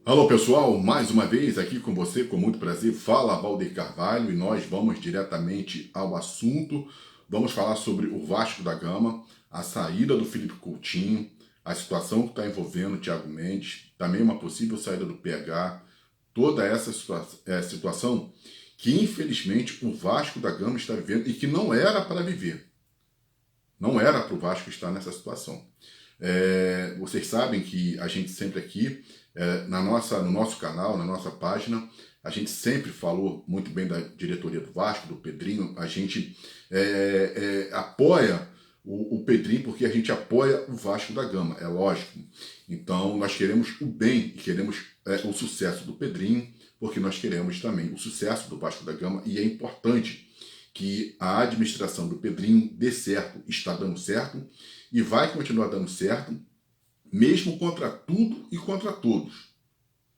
Alô pessoal, mais uma vez aqui com você, com muito prazer, fala Valdir Carvalho e nós vamos diretamente ao assunto. Vamos falar sobre o Vasco da Gama, a saída do Felipe Coutinho, a situação que está envolvendo o Thiago Mendes, também uma possível saída do PH, toda essa situação que infelizmente o Vasco da Gama está vivendo e que não era para viver. Não era para o Vasco estar nessa situação. Vocês sabem que a gente sempre aqui, no nosso canal, na nossa página, a gente sempre falou muito bem da diretoria do Vasco, do Pedrinho. A gente apoia o Pedrinho porque a gente apoia o Vasco da Gama, é lógico. Então nós queremos o bem e queremos o sucesso do Pedrinho, porque nós queremos também o sucesso do Vasco da Gama e é importante que a administração do Pedrinho dê certo, está dando certo e vai continuar dando certo, mesmo contra tudo e contra todos.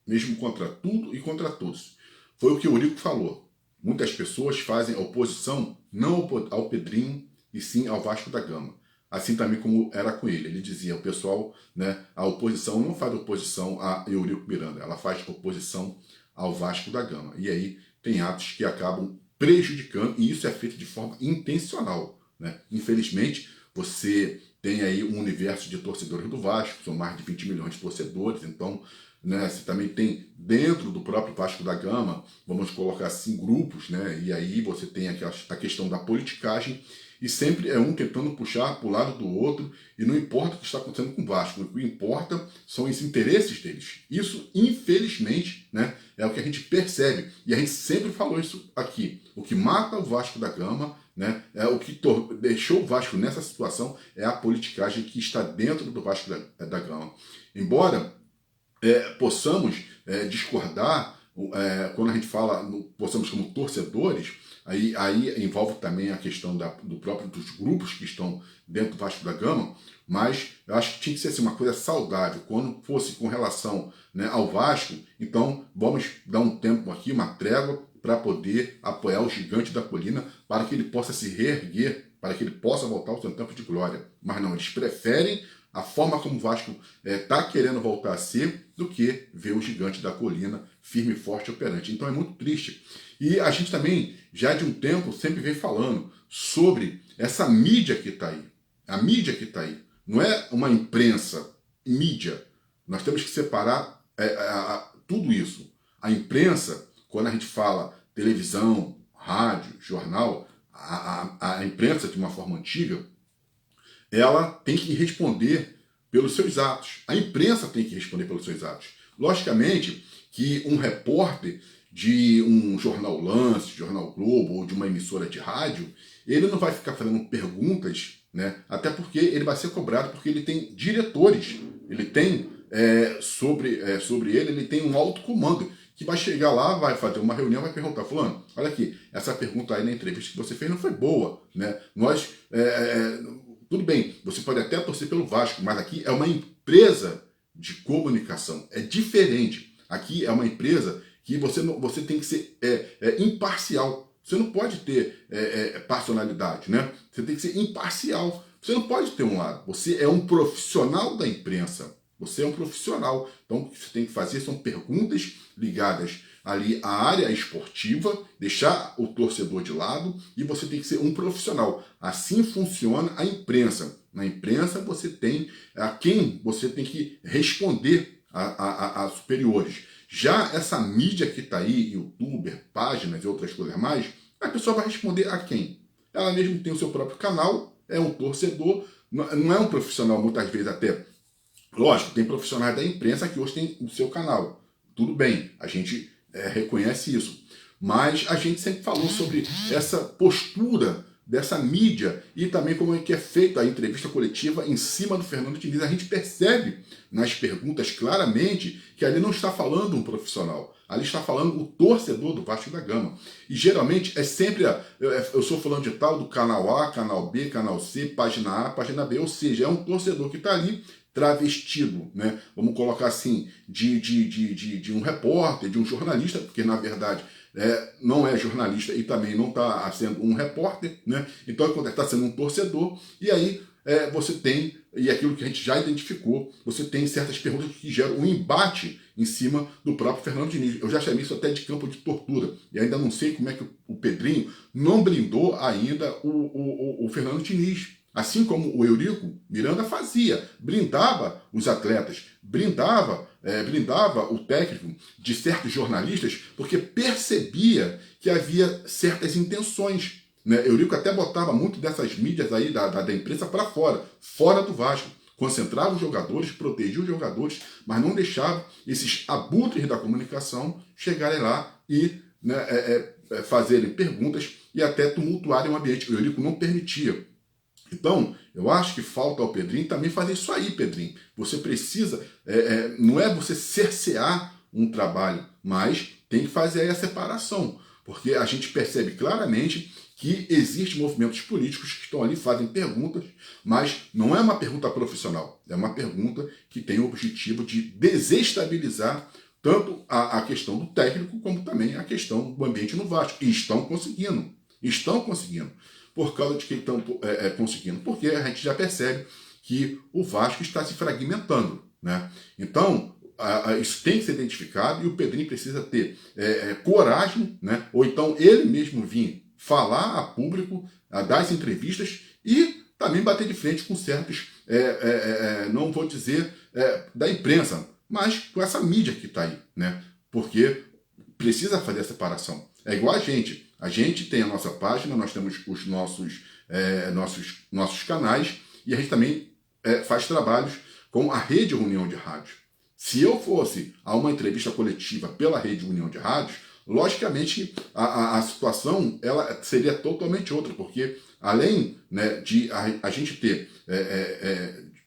Mesmo contra tudo e contra todos. Foi o que o Eurico falou. Muitas pessoas fazem oposição não ao Pedrinho, e sim ao Vasco da Gama. Assim também como era com ele. Ele dizia, o pessoal, né, a oposição não faz oposição a Eurico Miranda, ela faz oposição ao Vasco da Gama. E aí tem atos que acabam prejudicando, e isso é feito de forma intencional. Né? Infelizmente, você tem aí um universo de torcedores do Vasco, são mais de 20 milhões de torcedores, então né, você também tem dentro do próprio Vasco da Gama, vamos colocar assim, grupos, né, e aí você tem a questão da politicagem, e sempre é um tentando puxar para o lado do outro, e não importa o que está acontecendo com o Vasco, o que importa são os interesses deles. Isso, infelizmente, né, é o que a gente percebe, e a gente sempre falou isso aqui. O que mata o Vasco da Gama, né, o que deixou o Vasco nessa situação é a politicagem que está dentro do Vasco da Gama. Embora possamos discordar, quando a gente fala, possamos como torcedores, aí envolve também a questão do próprio dos grupos que estão dentro do Vasco da Gama, mas eu acho que tinha que ser assim, uma coisa saudável. Quando fosse com relação, né, ao Vasco, então vamos dar um tempo aqui, uma trégua, para poder apoiar o gigante da colina, para que ele possa se reerguer, para que ele possa voltar ao seu tempo de glória. Mas não, eles preferem a forma como o Vasco está querendo voltar a ser, do que ver o gigante da colina firme, forte e operante. Então é muito triste. E a gente também, já de um tempo, sempre vem falando sobre essa mídia que está aí. A mídia que está aí. Não é uma imprensa, mídia. Nós temos que separar tudo isso. A imprensa, quando a gente fala televisão, rádio, jornal, a imprensa de uma forma antiga, ela tem que responder pelos seus atos. A imprensa tem que responder pelos seus atos. Logicamente que um repórter de um jornal Lance, Jornal Globo ou de uma emissora de rádio, ele não vai ficar fazendo perguntas, né? Até porque ele vai ser cobrado porque ele tem diretores, ele tem sobre ele tem um alto comando que vai chegar lá, vai fazer uma reunião, vai perguntar, fulano, olha aqui, essa pergunta aí na entrevista que você fez não foi boa, né? Nós tudo bem, você pode até torcer pelo Vasco, mas aqui é uma empresa de comunicação. É diferente. Aqui é uma empresa que você tem que ser imparcial. Você não pode ter parcialidade, né? Você tem que ser imparcial. Você não pode ter um lado. Você é um profissional da imprensa. Você é um profissional. Então, o que você tem que fazer são perguntas ligadas ali à área esportiva, deixar o torcedor de lado, e você tem que ser um profissional. Assim funciona a imprensa. Na imprensa você tem a quem você tem que responder a superiores. Já essa mídia que está aí, youtuber, páginas e outras coisas mais, a pessoa vai responder a quem? Ela mesmo tem o seu próprio canal, é um torcedor, não é um profissional, muitas vezes até. Lógico, tem profissionais da imprensa que hoje tem o seu canal. Tudo bem, a gente reconhece isso. Mas a gente sempre falou sobre essa postura dessa mídia e também como é que é feita a entrevista coletiva em cima do Fernando Diniz. A gente percebe nas perguntas claramente que ali não está falando um profissional. Ali está falando o torcedor do Vasco da Gama. E geralmente é sempre, eu sou falando de tal, do canal A, canal B, canal C, página A, página B. Ou seja, é um torcedor que está ali travestido, né? Vamos colocar assim, de um repórter, de um jornalista, porque na verdade não é jornalista e também não está sendo um repórter, né? Então está sendo um torcedor, e aí você tem e aquilo que a gente já identificou, você tem certas perguntas que geram um embate em cima do próprio Fernando Diniz. Eu já chamei isso até de campo de tortura, e ainda não sei como é que o Pedrinho não blindou ainda o Fernando Diniz. Assim como o Eurico Miranda fazia, blindava os atletas, blindava o técnico de certos jornalistas, porque percebia que havia certas intenções. Né? Eurico até botava muito dessas mídias aí da imprensa para fora do Vasco. Concentrava os jogadores, protegia os jogadores, mas não deixava esses abutres da comunicação chegarem lá e, né, fazerem perguntas e até tumultuarem o ambiente. O Eurico não permitia. Então, eu acho que falta ao Pedrinho também fazer isso aí, Pedrinho. Você precisa, não é você cercear um trabalho, mas tem que fazer aí a separação. Porque a gente percebe claramente que existem movimentos políticos que estão ali, fazem perguntas, mas não é uma pergunta profissional, é uma pergunta que tem o objetivo de desestabilizar tanto a questão do técnico, como também a questão do ambiente no Vasco. E estão conseguindo. Estão conseguindo. Por causa de que estão conseguindo? Porque a gente já percebe que o Vasco está se fragmentando. Né? Então, isso tem que ser identificado e o Pedrinho precisa ter coragem, né? Ou então ele mesmo vir falar a público, dar as entrevistas e também bater de frente com certos, não vou dizer da imprensa, mas com essa mídia que está aí. Né? Porque precisa fazer a separação. É igual a gente. A gente tem a nossa página, nós temos os nossos canais e a gente também faz trabalhos com a Rede União de Rádio. Se eu fosse a uma entrevista coletiva pela Rede União de Rádios, logicamente a situação ela seria totalmente outra, porque além, né, de a gente ter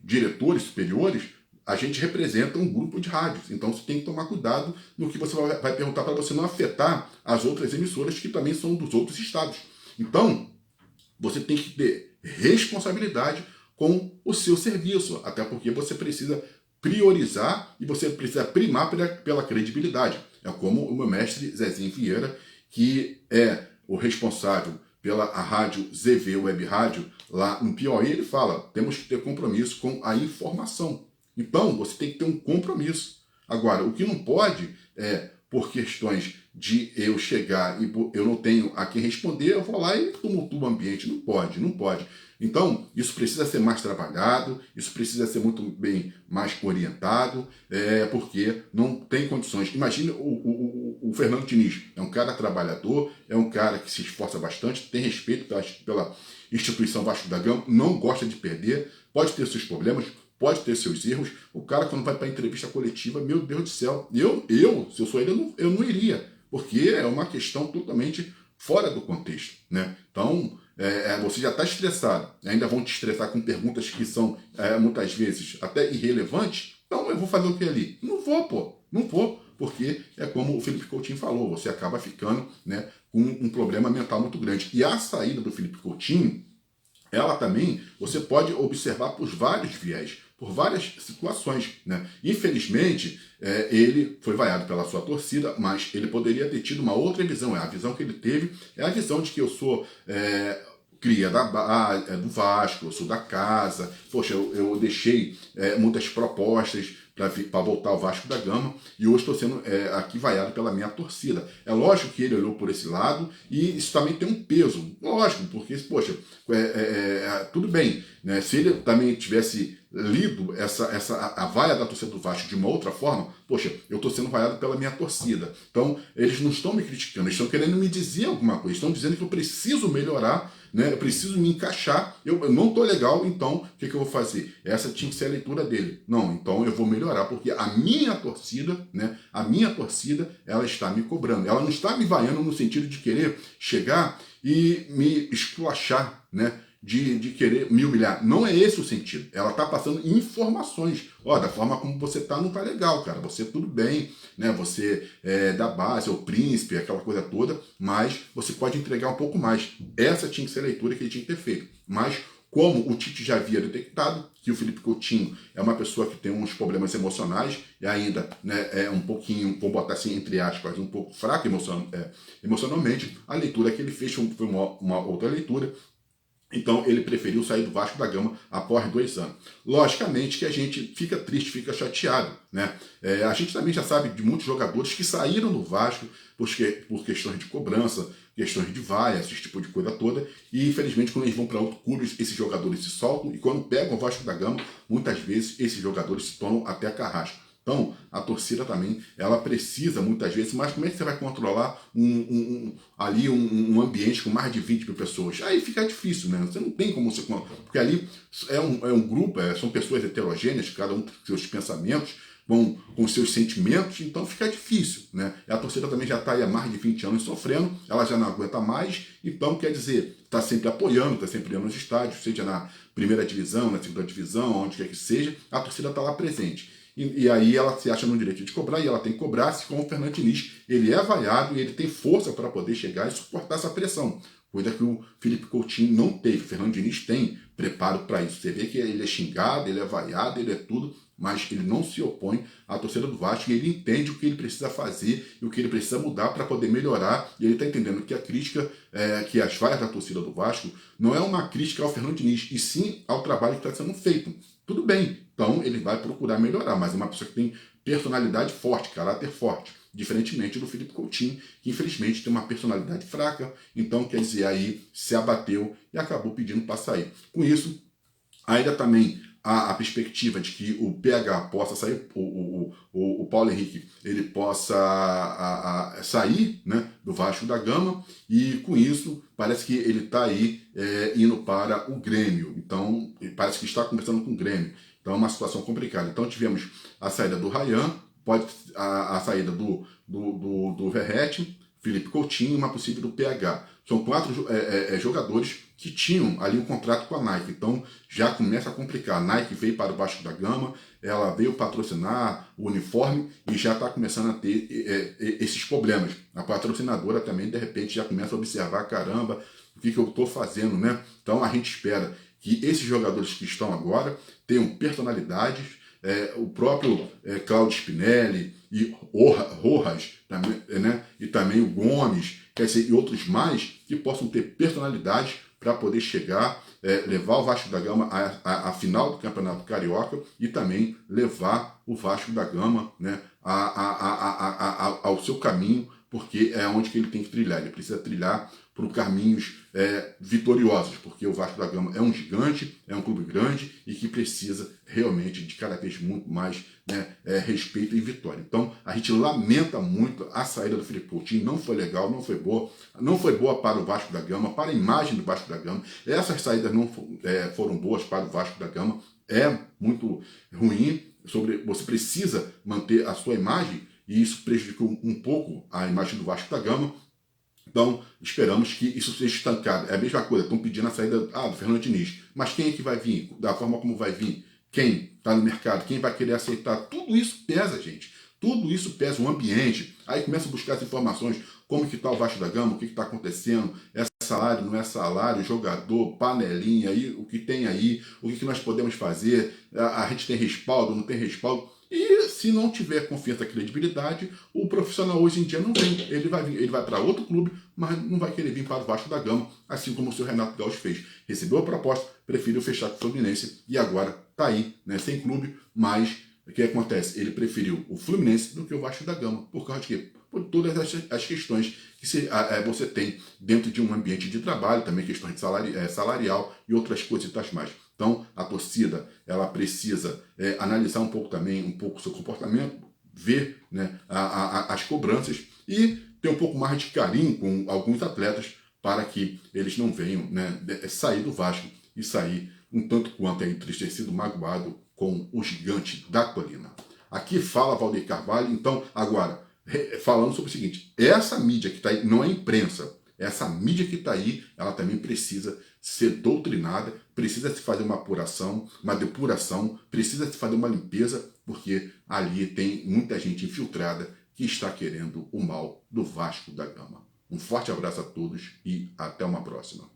diretores superiores, a gente representa um grupo de rádios. Então você tem que tomar cuidado no que você vai perguntar para você não afetar as outras emissoras que também são dos outros estados. Então, você tem que ter responsabilidade com o seu serviço, até porque você precisa priorizar e você precisa primar pela credibilidade. É como o meu mestre Zezinho Vieira, que é o responsável pela rádio ZV Web Rádio lá no Piauí, ele fala, temos que ter compromisso com a informação. Então, você tem que ter um compromisso. Agora, o que não pode é, por questões de eu chegar e eu não tenho a quem responder, eu vou lá e tumultuo o ambiente. Não pode, não pode. Então, isso precisa ser mais trabalhado, isso precisa ser muito bem mais orientado, porque não tem condições. Imagina o Fernando Diniz, é um cara trabalhador, é um cara que se esforça bastante, tem respeito pela instituição Vasco da Gama, não gosta de perder, pode ter seus problemas, pode ter seus erros. O cara, quando vai para a entrevista coletiva, meu Deus do céu, se eu sou ele, eu não iria, porque é uma questão totalmente fora do contexto. Né? Então, você já está estressado, ainda vão te estressar com perguntas que são, muitas vezes, até irrelevantes. Então, eu vou fazer o que ali? Não vou, pô. Não vou, porque é como o Felipe Coutinho falou, você acaba ficando, né, com um problema mental muito grande. E a saída do Felipe Coutinho, ela também, você pode observar por vários viés, por várias situações. Né? Infelizmente, ele foi vaiado pela sua torcida, mas ele poderia ter tido uma outra visão. A visão que ele teve é a visão de que eu sou cria do Vasco, eu sou da casa, poxa, eu deixei muitas propostas para voltar ao Vasco da Gama e hoje estou sendo aqui vaiado pela minha torcida. É lógico que ele olhou por esse lado e isso também tem um peso, lógico, porque, poxa, tudo bem, né? Se ele também tivesse lido a vaia da torcida do Vasco de uma outra forma, poxa, eu estou sendo vaiado pela minha torcida. Então, eles não estão me criticando, eles estão querendo me dizer alguma coisa, estão dizendo que eu preciso melhorar, né? Eu preciso me encaixar, eu não estou legal, então o que eu vou fazer? Essa tinha que ser a leitura dele. Não, então eu vou melhorar, porque a minha torcida, né? A minha torcida, ela está me cobrando. Ela não está me vaiando no sentido de querer chegar e me esculachar, né? De querer me humilhar. Não é esse o sentido. Ela está passando informações. Ó, da forma como você tá, não tá legal, cara. Você tudo bem, né? Você é da base, é o príncipe, aquela coisa toda, mas você pode entregar um pouco mais. Essa tinha que ser a leitura que ele tinha que ter feito. Mas, como o Tite já havia detectado que o Felipe Coutinho é uma pessoa que tem uns problemas emocionais e ainda, né, é um pouquinho, vou botar assim, entre aspas, um pouco fraco emocionalmente, a leitura que ele fez foi uma outra leitura. Então ele preferiu sair do Vasco da Gama após 2 anos. Logicamente que a gente fica triste, fica chateado, né? A gente também já sabe de muitos jogadores que saíram do Vasco por questões de cobrança, questões de vaia, esse tipo de coisa toda, e infelizmente quando eles vão para outros clubes, esses jogadores se soltam, e quando pegam o Vasco da Gama, muitas vezes esses jogadores se tornam até carrasco. Então, a torcida também, ela precisa muitas vezes, mas como é que você vai controlar ali um ambiente com mais de 20 mil pessoas? Aí fica difícil, né? Você não tem como você... Porque ali é um grupo, são pessoas heterogêneas, cada um com seus pensamentos, vão com seus sentimentos, então fica difícil, né? E a torcida também já está aí há mais de 20 anos sofrendo, ela já não aguenta mais, então quer dizer, está sempre apoiando, está sempre indo nos estádios, seja na primeira divisão, na segunda divisão, onde quer que seja, a torcida está lá presente. E aí ela se acha no direito de cobrar, e ela tem que cobrar, se como o Fernando Diniz, ele é vaiado e ele tem força para poder chegar e suportar essa pressão. Coisa que o Felipe Coutinho não teve. O Fernando Diniz tem preparo para isso. Você vê que ele é xingado, ele é vaiado, ele é tudo, mas ele não se opõe à torcida do Vasco e ele entende o que ele precisa fazer e o que ele precisa mudar para poder melhorar. E ele está entendendo que a crítica, que as vaias da torcida do Vasco, não é uma crítica ao Fernando Diniz, e sim ao trabalho que está sendo feito. Tudo bem, então ele vai procurar melhorar, mas é uma pessoa que tem personalidade forte, caráter forte, diferentemente do Felipe Coutinho, que infelizmente tem uma personalidade fraca, então quer dizer, aí se abateu e acabou pedindo para sair. Com isso, ainda também a perspectiva de que o PH possa sair, o Paulo Henrique, ele possa sair, né, do Vasco da Gama, e com isso parece que ele está aí indo para o Grêmio, então parece que está conversando com o Grêmio, então é uma situação complicada. Então tivemos a saída do Ryan, a saída do Verratti, Felipe Coutinho e uma possível do PH. São 4 jogadores que tinham ali um contrato com a Nike, então já começa a complicar. A Nike veio para o Vasco da Gama, ela veio patrocinar o uniforme e já está começando a ter esses problemas. A patrocinadora também, de repente, já começa a observar, caramba, o que eu estou fazendo, né? Então a gente espera que esses jogadores que estão agora tenham personalidades, o próprio Claudio Spinelli e Rojas, também, né? E também o Gomes, quer dizer, e outros mais, que possam ter personalidade para poder chegar, levar o Vasco da Gama à final do Campeonato Carioca e também levar o Vasco da Gama, né, ao seu caminho, porque é onde que ele tem que trilhar. Ele precisa trilhar por caminhos vitoriosos, porque o Vasco da Gama é um gigante, é um clube grande e que precisa realmente de cada vez muito mais, né, respeito e vitória. Então a gente lamenta muito a saída do Felipe Coutinho, não foi legal, não foi boa para o Vasco da Gama, para a imagem do Vasco da Gama. Essas saídas não foram boas para o Vasco da Gama, é muito ruim. Você precisa manter a sua imagem, e isso prejudicou um pouco a imagem do Vasco da Gama. Então, esperamos que isso seja estancado. É a mesma coisa, estão pedindo a saída do Fernando Diniz. Mas quem é que vai vir? Da forma como vai vir? Quem está no mercado? Quem vai querer aceitar? Tudo isso pesa, gente. Tudo isso pesa, o ambiente. Aí começa a buscar as informações, como que está o Vasco da Gama, o que está acontecendo, é salário, não é salário, jogador, panelinha, aí, o que tem aí, o que nós podemos fazer, a gente tem respaldo, não tem respaldo. E se não tiver confiança e credibilidade, o profissional hoje em dia não vem. Ele vai para outro clube, mas não vai querer vir para o Vasco da Gama, assim como o seu Renato Gaúcho fez. Recebeu a proposta, preferiu fechar com o Fluminense e agora está aí, né, sem clube, mas o que acontece? Ele preferiu o Fluminense do que o Vasco da Gama. Por causa de quê? Por todas as questões que você tem dentro de um ambiente de trabalho, também questões de salarial e outras coisitas mais. Então, a torcida, ela precisa analisar um pouco o seu comportamento, ver, né, as cobranças e ter um pouco mais de carinho com alguns atletas para que eles não venham, né, sair do Vasco e sair um tanto quanto entristecido, magoado com o gigante da colina. Aqui fala Valdir Carvalho. Então, agora, falando sobre o seguinte, essa mídia que está aí, não é imprensa, essa mídia que está aí, ela também precisa ser doutrinada, precisa se fazer uma apuração, uma depuração, precisa se fazer uma limpeza, porque ali tem muita gente infiltrada que está querendo o mal do Vasco da Gama. Um forte abraço a todos e até uma próxima.